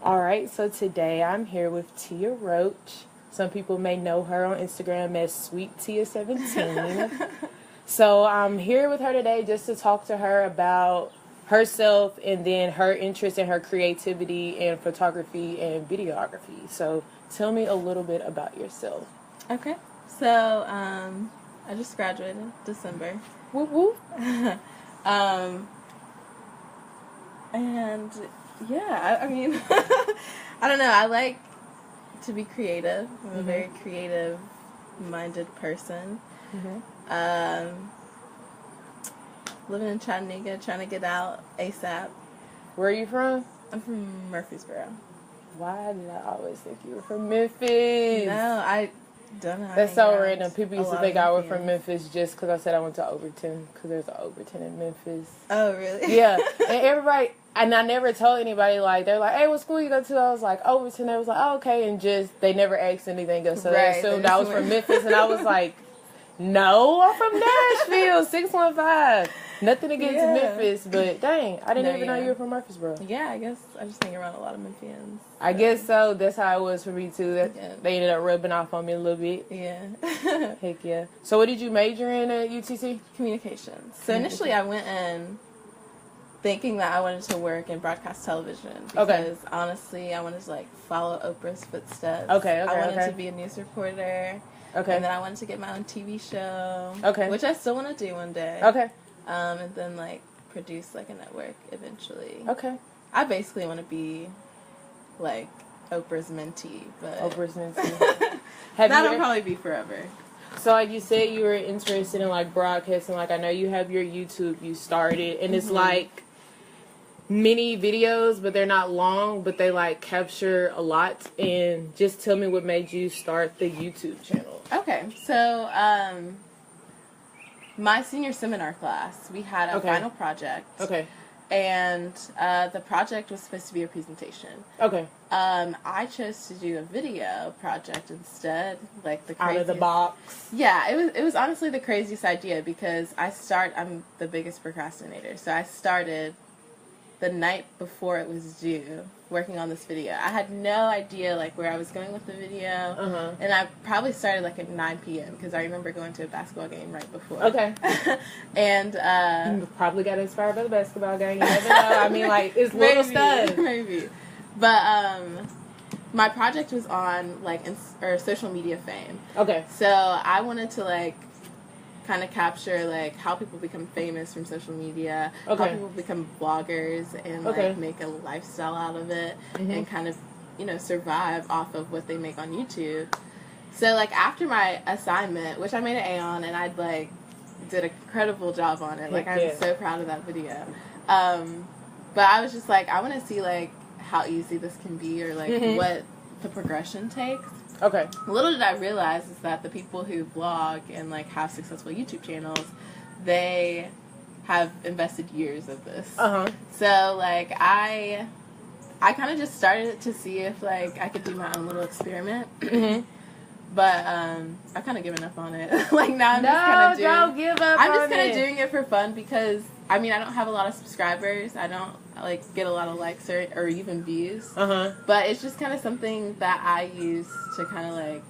All right, so today I'm here with Tia Roach. Some people may know her on Instagram as Sweet Tia17. So I'm here with her today just to talk to her about herself and then her interest in her creativity in photography and videography. So tell me a little bit about yourself. Okay, so I just graduated December. Whoop whoop. And yeah, I mean, I don't know. I like to be creative. I'm a very creative-minded person. Living in Chattanooga, trying to get out ASAP. Where are you from? I'm from Murfreesboro. Why did I always think you were from Memphis? No, I don't know. That's so random. People used to think I was from Memphis just because I said I went to Overton, because there's an Overton in Memphis. Oh, really? Yeah. And everybody, and I never told anybody, like, they're like, hey, what school you go to? I was like, Overton. They was like, oh, okay. And just, they never asked anything else. So they assumed I was from Memphis. And I was like, no, I'm from Nashville, 615. Nothing against Memphis, but dang, I didn't even know you were from Murfreesboro. Yeah, I guess I just hang around a lot of Memphians. So. I guess so. That's how it was for me, too. They ended up rubbing off on me a little bit. Yeah. Heck yeah. So what did you major in at UTC? Communications. So initially I went in thinking that I wanted to work in broadcast television. Because honestly, I wanted to, like, follow Oprah's footsteps. I wanted to be a news reporter. And then I wanted to get my own TV show. Which I still want to do one day. And then, like, produce, like, a network eventually. I basically want to be, like, Oprah's mentee. But Oprah's mentee. That'll probably be forever. So, like you said, you were interested in, like, broadcasting. Like, I know you have your YouTube you started. And it's, like, mini videos, but they're not long. But they, like, capture a lot. And just tell me what made you start the YouTube channel. Okay. So, my senior seminar class, we had a final project. And the project was supposed to be a presentation. I chose to do a video project instead, like the craziest, out of the box. Yeah, it was honestly the craziest idea because I'm the biggest procrastinator. So I started the night before it was due working on this video. I had no idea like where I was going with the video, and I probably started like at 9 p.m. because I remember going to a basketball game right before. And you probably got inspired by the basketball game. You never know. I mean, like, it's little stuff. Maybe. But my project was on like social media fame. So I wanted to like kind of capture like how people become famous from social media, how people become bloggers and like make a lifestyle out of it, and kind of, you know, survive off of what they make on YouTube. So like after my assignment, which I made an A on, and I'd like did an incredible job on it. Like I'm so proud of that video. But I was just like, I want to see like how easy this can be, or like what the progression takes. Little did I realize is that the people who blog and like have successful YouTube channels, they have invested years of this. So like I kind of just started to see if like I could do my own little experiment. But I've kind of given up on it. Like now I'm just kind of doing it for fun because I mean I don't have a lot of subscribers. I don't like get a lot of likes or even views. But it's just kind of something that I use to kind of like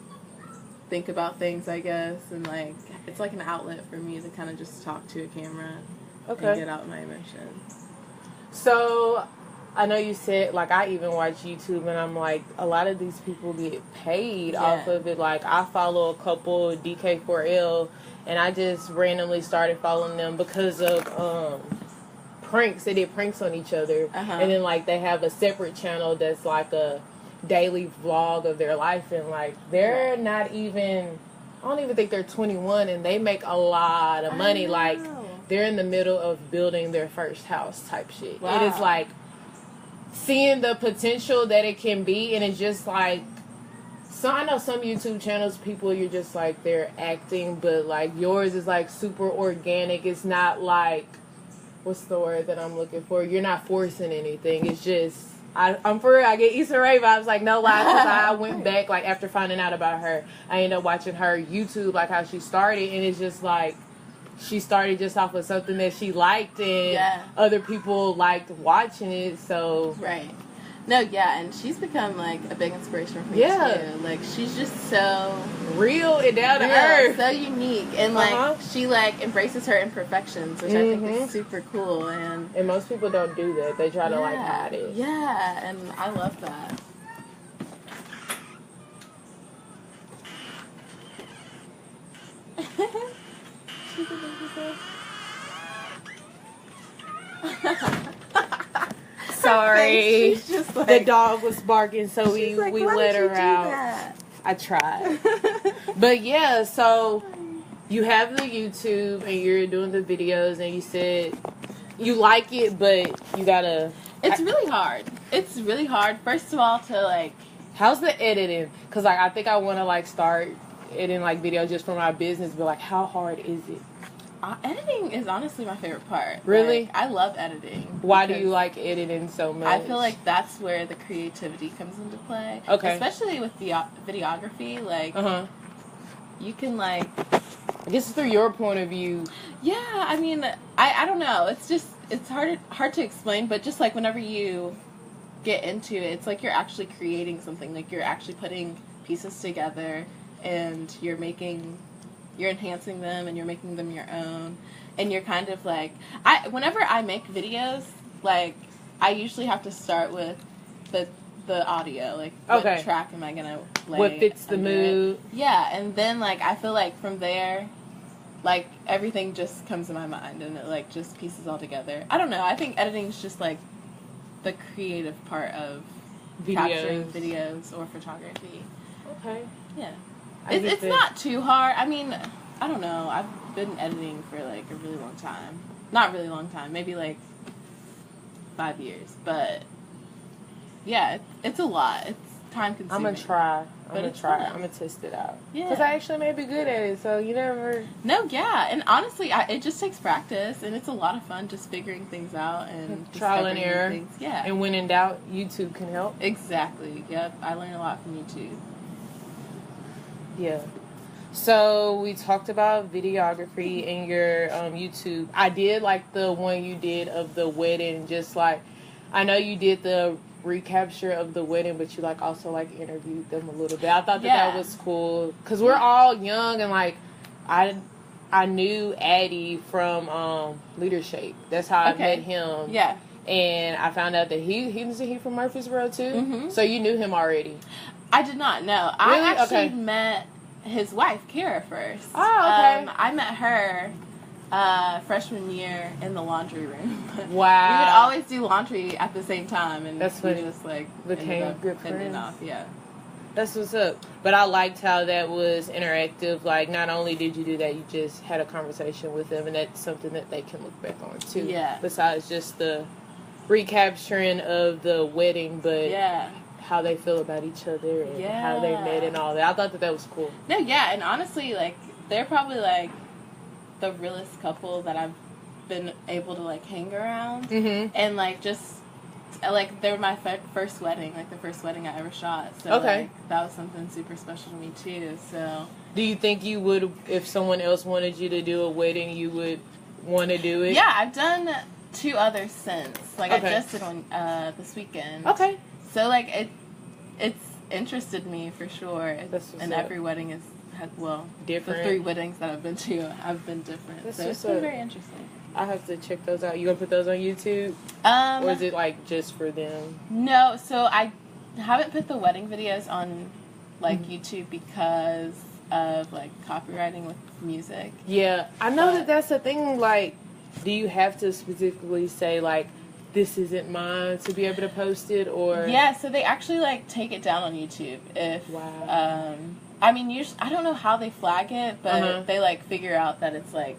think about things, I guess, and like it's like an outlet for me to kind of just talk to a camera and get out my emotions. So I know you said, like, I even watch YouTube, and I'm like, a lot of these people get paid off of it. Like, I follow a couple, DK4L, and I just randomly started following them because of pranks. They did pranks on each other. And then, like, they have a separate channel that's, like, a daily vlog of their life, and, like, they're not even, I don't even think they're 21, and they make a lot of money. Like, they're in the middle of building their first house type shit. It is, like, seeing the potential that it can be, and it's just like, so I know some YouTube channels, people, you're just like, they're acting, but like yours is like super organic. It's not like, what's the word that I'm looking for? You're not forcing anything. It's just, I'm for real, I get Issa Rae vibes, like no lie, because I went back, like after finding out about her, I ended up watching her YouTube, like how she started, and it's just like, she started just off of something that she liked, and other people liked watching it, so. No, yeah, and she's become, like, a big inspiration for me, too. Like, she's just so... real and down to earth. So unique. And, like, she, like, embraces her imperfections, which I think is super cool. And most people don't do that. They try to, like, hide it. Yeah, and I love that. Sorry. She's just like, the dog was barking, so we let her out. That? I tried. But yeah, so you have the YouTube and you're doing the videos, and you said you like it, but you gotta... It's really hard. It's really hard, first of all, to, like... How's the editing? Because, like, I think I want to, like, start editing, like, videos just for my business, but, like, how hard is it? Editing is honestly my favorite part. Really? Like, I love editing. Why do you like editing so much? I feel like that's where the creativity comes into play. Okay. Especially with the videography. Like, you can, like... I guess through your point of view. Yeah, I mean, I don't know. It's just, it's hard to explain, but just, like, whenever you get into it, it's like you're actually creating something. Like, you're actually putting pieces together, and you're enhancing them, and you're making them your own, and you're kind of like, whenever I make videos, like, I usually have to start with the audio, like, what track am I gonna play? What fits the mood? Yeah, and then, like, I feel like from there, like, everything just comes to my mind, and it, like, just pieces all together. I don't know, I think editing is just, like, the creative part of capturing videos or photography. Okay. Yeah. It's not too hard. I mean, I don't know. I've been editing for, like, a really long time. Not really long time. Maybe, like, 5 years. But, yeah, it's a lot. It's time-consuming. I'm going to try. I'm going to test it out. Yeah. Because I actually may be good at it, so you never... No, yeah. And honestly, it just takes practice, and it's a lot of fun just figuring things out and trial and error. Things. Yeah. And when in doubt, YouTube can help. Exactly. Yep. I learn a lot from YouTube. Yeah. So we talked about videography and your YouTube. I did like the one you did of the wedding. Just like, I know you did the recapture of the wedding, but you like also like interviewed them a little bit. I thought that was cool because we're all young, and like I knew Addie from Leadership. That's how I met him. Yeah. And I found out that he from Murfreesboro too. Mm-hmm. So you knew him already. I did not know. Really? I actually met his wife, Kara, first. Oh, okay. I met her freshman year in the laundry room. Wow. We would always do laundry at the same time, and that's when we just, like, became good friends. Off. Yeah. That's what's up. But I liked how that was interactive. Like, not only did you do that, you just had a conversation with them, and that's something that they can look back on, too. Yeah. Besides just the recapturing of the wedding, but... yeah. How they feel about each other and how they met and all that. I thought that was cool. No, yeah, and honestly, like, they're probably, like, the realest couple that I've been able to, like, hang around. Mm-hmm. And, like, just, like, they were my first wedding, like, the first wedding I ever shot. So, like, that was something super special to me, too, so. Do you think you would, if someone else wanted you to do a wedding, you would want to do it? Yeah, I've done 2 others since. Like, I just did one this weekend. Okay. So, like, it's interested me for sure. And every wedding is, different. The 3 weddings that I've been to have been different. So it's been very interesting. I have to check those out. You gonna put those on YouTube? Or is it, like, just for them? No, so I haven't put the wedding videos on, like, YouTube because of, like, copywriting with music. Yeah. I know that's the thing, like, do you have to specifically say, like, this isn't mine to be able to post it, or? Yeah, so they actually, like, take it down on YouTube if, I mean, usually, I don't know how they flag it, but they, like, figure out that it's, like,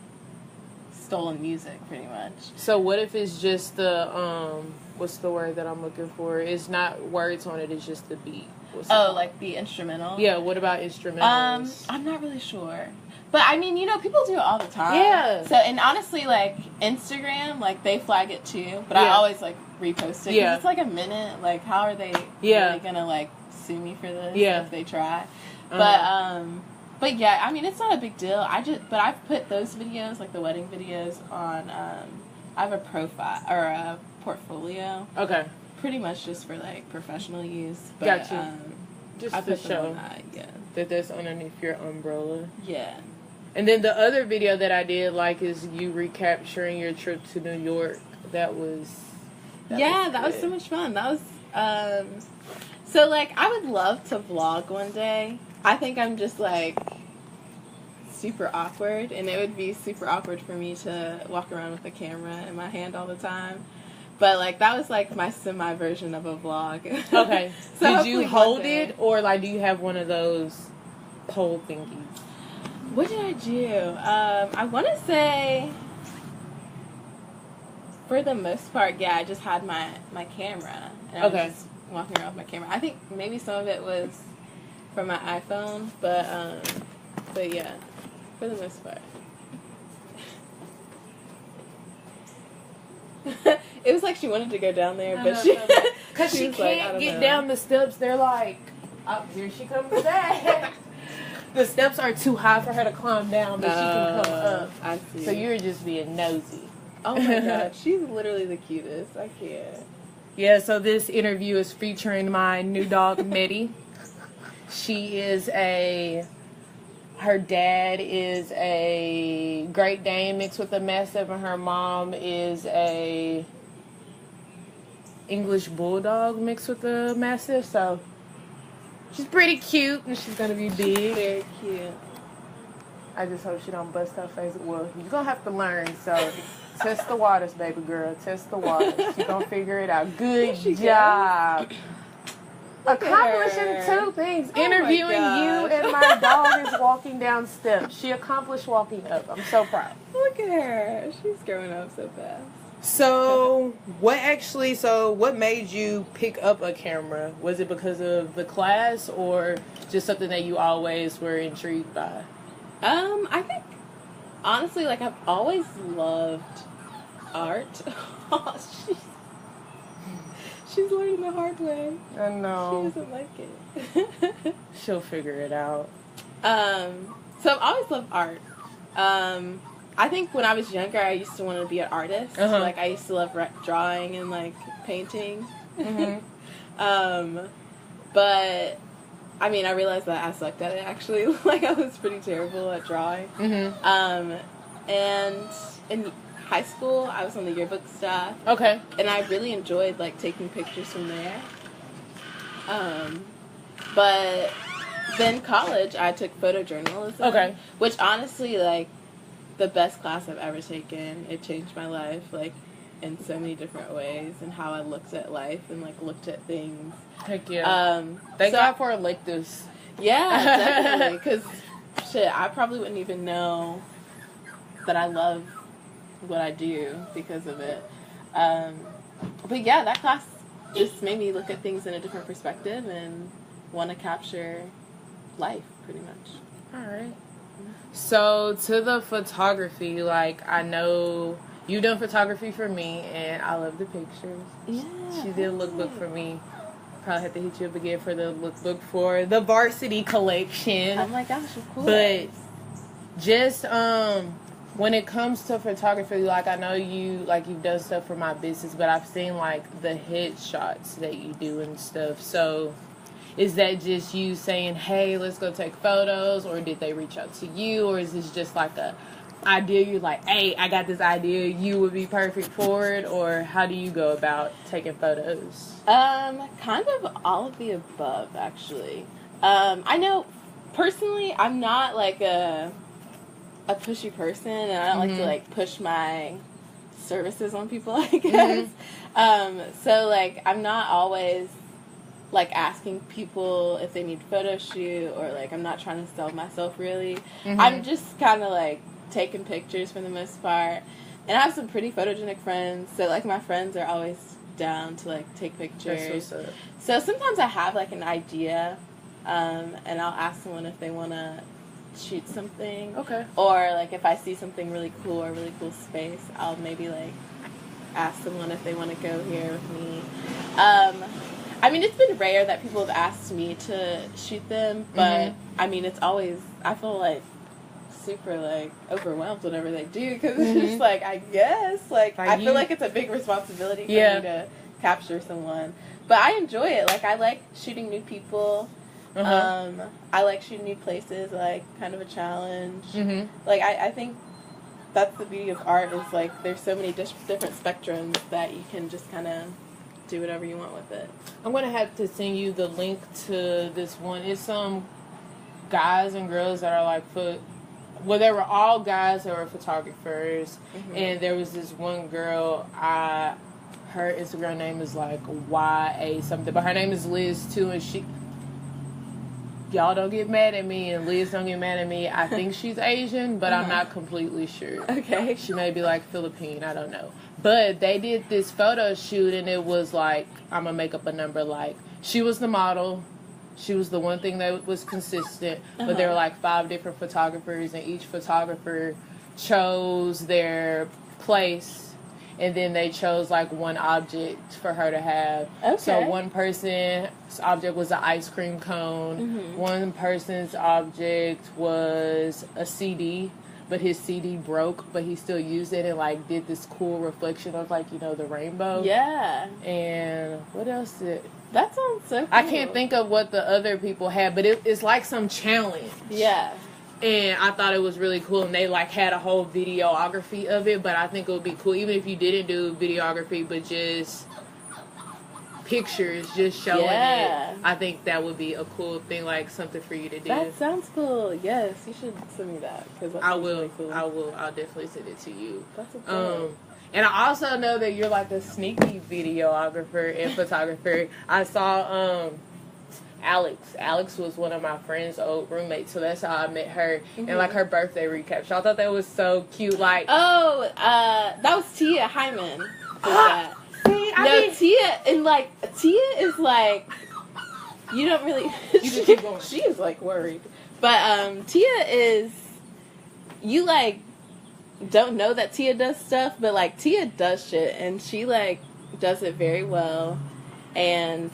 stolen music, pretty much. So what if it's just the, what's the word that I'm looking for? It's not words on it, it's just the beat. Like the instrumental? Yeah, what about instrumentals? I'm not really sure. But, I mean, you know, people do it all the time. Yeah. So, and honestly, like, Instagram, like, they flag it too. But I always, like, repost it. Yeah. It's like a minute. Like, how are they really going to, like, sue me for this if they try? But, yeah, I mean, it's not a big deal. But I've put those videos, like the wedding videos, on, I have a profile, or a portfolio. pretty much just for, like, professional use. But, got you. Just I to put them show on that that's underneath your umbrella. Yeah. And then the other video that I did like is you recapturing your trip to New York. That was so much fun. That was so, like, I would love to vlog one day. I think I'm just, like, super awkward, and it would be super awkward for me to walk around with a camera in my hand all the time. But, like, that was, like, my semi-version of a vlog. Okay. So did you hold it, or, like, do you have one of those pole thingies? What did I do? I want to say, for the most part, yeah, I just had my camera. And I was just walking around with my camera. I think maybe some of it was from my iPhone, but yeah, for the most part. It was like she wanted to go down there, but because she can't get down the steps. They're like, oh, here she comes back. The steps are too high for her to climb down, but she can come up. I see. So you're just being nosy. Oh my god, she's literally the cutest. I can't. Yeah, so this interview is featuring my new dog, Mitty. She is her dad is a Great Dane mixed with a Mastiff, and her mom is a English Bulldog mixed with a Mastiff, so she's pretty cute, and she's gonna be big. Very cute. I just hope she don't bust her face. Well, you're gonna have to learn, so test the waters, baby girl. Test the waters. You're gonna figure it out. Good job. Accomplishing two things. Interviewing you, and my dog is walking down steps. She accomplished walking up. I'm so proud. Look at her. She's growing up so fast. So, what made you pick up a camera? Was it because of the class, or just something that you always were intrigued by? I think, honestly, like, I've always loved art. She's learning the hard way. I know. She doesn't like it. She'll figure it out. So I've always loved art. I think when I was younger, I used to want to be an artist. Uh-huh. Like, I used to love drawing and, like, painting. Mm-hmm. But, I mean, I realized that I sucked at it, actually. Like, I was pretty terrible at drawing. Mm-hmm. And in high school, I was on the yearbook staff. Okay. And I really enjoyed, like, taking pictures from there. But then college, I took photojournalism. Okay. Which, honestly, like, the best class I've ever taken. It changed my life, like, in so many different ways, and how I looked at life and, like, looked at things. Heck yeah. Thank God for electives. Yeah, definitely. Because, shit, I probably wouldn't even know that I love what I do because of it. But yeah, that class just made me look at things in a different perspective and want to capture life, pretty much. All right. So, to the photography, like, I know you've done photography for me, and I love the pictures. Yeah. She did a lookbook for me. Probably have to hit you up again for the lookbook for the varsity collection. Oh my gosh, of course. But just, when it comes to photography, like, I know you've done stuff for my business, but I've seen, like, the headshots that you do and stuff. So, is that just you saying, hey, let's go take photos, or did they reach out to you, or is this just like a idea you're like, hey, I got this idea, you would be perfect for it, or how do you go about taking photos? Kind of all of the above, actually. I know, personally, I'm not, like, a pushy person, and I don't like to, like, push my services on people, I guess. So, like, I'm not always, like, asking people if they need a photo shoot, or, like, I'm not trying to sell myself, really. I'm just kind of, like, taking pictures for the most part. And I have some pretty photogenic friends, so, like, my friends are always down to, like, take pictures. That's what's up. So sometimes I have, like, an idea, and I'll ask someone if they want to shoot something. Okay. Or, like, if I see something really cool or really cool space, I'll maybe, like, ask someone if they want to go here with me. I mean, it's been rare that people have asked me to shoot them, but, I mean, it's always, I feel, like, super, like, overwhelmed whenever they do, because it's just, like, I guess, like, I feel like it's a big responsibility for me to capture someone. But I enjoy it. Like, I like shooting new people. I like shooting new places, like, kind of a challenge. Like, I think that's the beauty of art is, like, there's so many different spectrums that you can just kind of do whatever you want with it. I'm going to have to send you the link to this one. It's some guys and girls that are, like, well, they were all guys that were photographers. And there was this one girl, her Instagram name is, like, YA something. But her name is Liz, too, and y'all don't get mad at me, and Liz don't get mad at me. I think she's Asian, but I'm not completely sure. Okay. She may be, like, Philippine. I don't know. But they did this photo shoot, and it was, like, I'm going to make up a number, like, she was the model. She was the one thing that was consistent. But there were, like, 5 different photographers, and each photographer chose their place. And then they chose, like, one object for her to have. Okay. So one person's object was an ice cream cone. One person's object was a CD, but his CD broke, but he still used it and, like, did this cool reflection of, like, you know, the rainbow. Yeah. And what else that sounds so cool. I can't think of what the other people had, but it's like some challenge. Yeah. And I thought it was really cool, and they, like, had a whole videography of it, but I think it would be cool, even if you didn't do videography, but just pictures, just showing it. I think that would be a cool thing, like, something for you to do. That sounds cool. Yes, you should send me that. I will. Really cool. I'll definitely send it to you. That's cool. And I also know that you're, like, a sneaky videographer and photographer. I saw, Alex was one of my friend's old roommates, so that's how I met her. And, like, her birthday recap. So I thought that was so cute. Like, that was Tia Hyman. Tia, and, like, Tia is, like, you don't really, she is, like, worried. But, Tia is, you, like, don't know that Tia does stuff, but, like, Tia does shit, and she, like, does it very well. And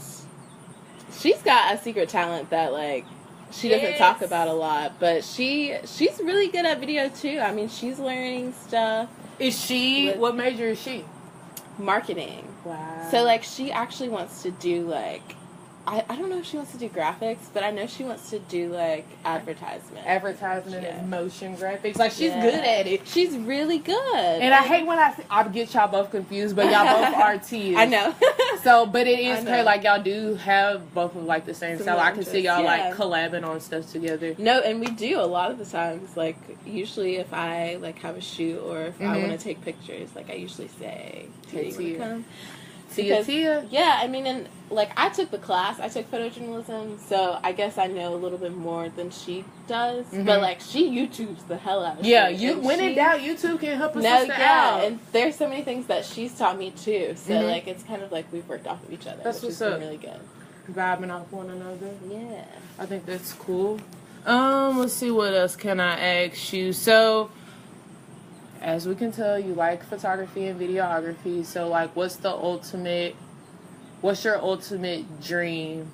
she's got a secret talent that, like, she doesn't talk about a lot, but she's really good at video too. I mean, she's learning stuff. Is she? What major is she? Marketing. Wow. So, like, she actually wants to do, like, I don't know if she wants to do graphics, but I know she wants to do, like, advertisement and motion graphics. Like, she's good at it. She's really good. And I hate when I get y'all both confused, but y'all both are Tias. I know. So, but it is her, like, y'all do have both of, like, the same style. I can see y'all, like, collabing on stuff together. No, and we do a lot of the times. Like, usually if I, like, have a shoot or if I want to take pictures, like, I usually say, hey, you want to come? Tia. Yeah, I mean, and, like, I took the class. I took photojournalism, so I guess I know a little bit more than she does. But, like, she YouTubes the hell out of shit. When in doubt, YouTube can help us out. And there's so many things that she's taught me, too. So, like, it's kind of like we've worked off of each other. That's which what's has up. Been really good. Vibing off one another. Yeah. I think that's cool. Let's see, what else can I ask you? So, as we can tell, you like photography and videography. So, like, what's your ultimate dream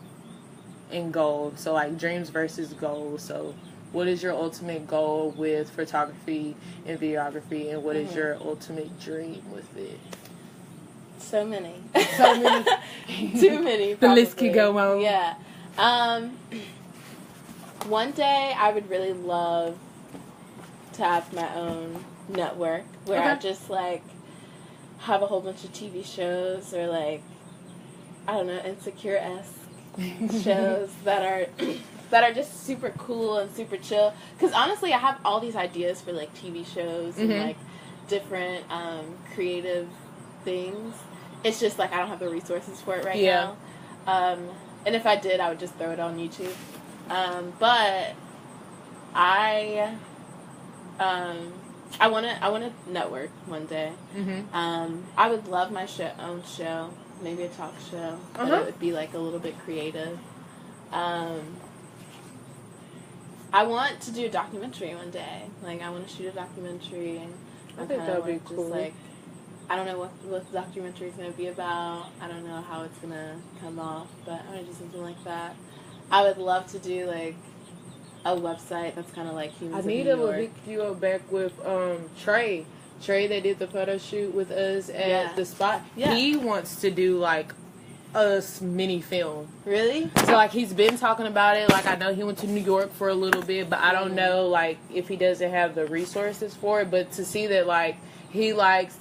and goal? So, like, dreams versus goals. So, what is your ultimate goal with photography and videography, and what is your ultimate dream with it? So many. So many. Too many, probably. The list could go on. Yeah. One day, I would really love to have my own network where I just, like, have a whole bunch of TV shows or, like, I don't know, Insecure-esque shows that are just super cool and super chill. Because honestly, I have all these ideas for, like, TV shows and, like, different creative things. It's just, like, I don't have the resources for it right now. And if I did, I would just throw it on YouTube. But I want to network one day. I would love my own show, maybe a talk show, but it would be, like, a little bit creative. I want to do a documentary one day. Like, I want to shoot a documentary, and I think that would be cool. Just, like, I don't know what the documentary is going to be about. I don't know how it's going to come off, but I want to do something like that. I would love to do, like, a website that's kind of like Humans of New York. I need to link you back with Trey, Trey that did the photo shoot with us at the spot, he wants to do like a mini film. Really? So like he's been talking about it. Like I know he went to New York for a little bit, but I don't know like if he doesn't have the resources for it. But to see that like he likes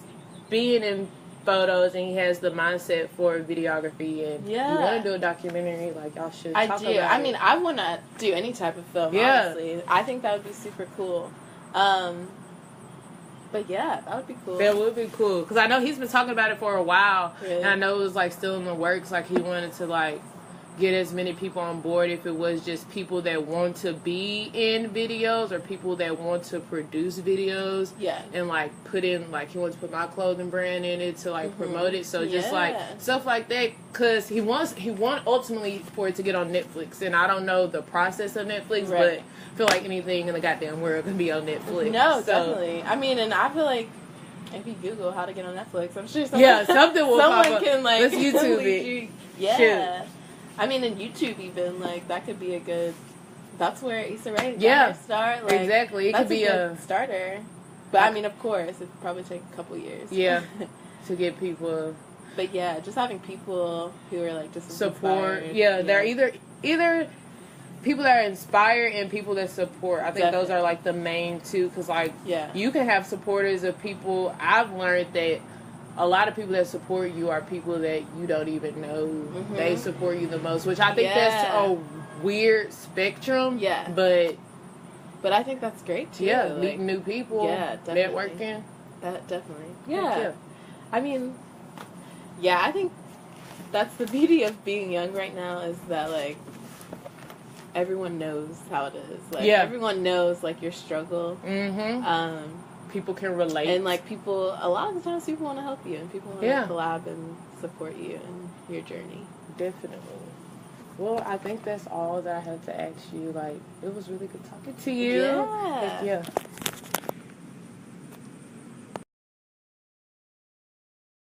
being in photos and he has the mindset for videography and you want to do a documentary, like y'all should talk about it. I mean, I want to do any type of film, honestly. I think that would be super cool. But yeah, that would be cool. That would be cool. Because I know he's been talking about it for a while. Really? And I know it was like still in the works. Like he wanted to like get as many people on board if it was just people that want to be in videos or people that want to produce videos. Yeah. And like put in, like he wants to put my clothing brand in it to like promote it. So just like stuff like that. Because he wants ultimately for it to get on Netflix. And I don't know the process of Netflix, but I feel like anything in the goddamn world can be on Netflix. No, definitely. I mean, and I feel like if you Google how to get on Netflix, I'm sure something will pop up. Can like let's YouTube it. Shoot. I mean, in YouTube even, like, that could be a good... That's where Issa Rae got her start. Like, exactly. It could be a starter. But, I mean, of course, it would probably take a couple years. Yeah, to get people... But, yeah, just having people who are, like, just support. inspired. Yeah, they're either people that are inspired and people that support. I think those are, like, the main two. Because, like, you can have supporters of people. I've learned that a lot of people that support you are people that you don't even know they support you the most, which I think that's a weird spectrum. Yeah. But I think that's great too. Yeah, like, meeting new people. Yeah, definitely. Networking. That definitely. Yeah. I mean, yeah, I think that's the beauty of being young right now is that like everyone knows how it is. Like everyone knows like your struggle. People can relate. And, like, a lot of the times people want to help you and people want to collab and support you in your journey. Definitely. Well, I think that's all that I have to ask you. Like, it was really good talking to you. Yeah.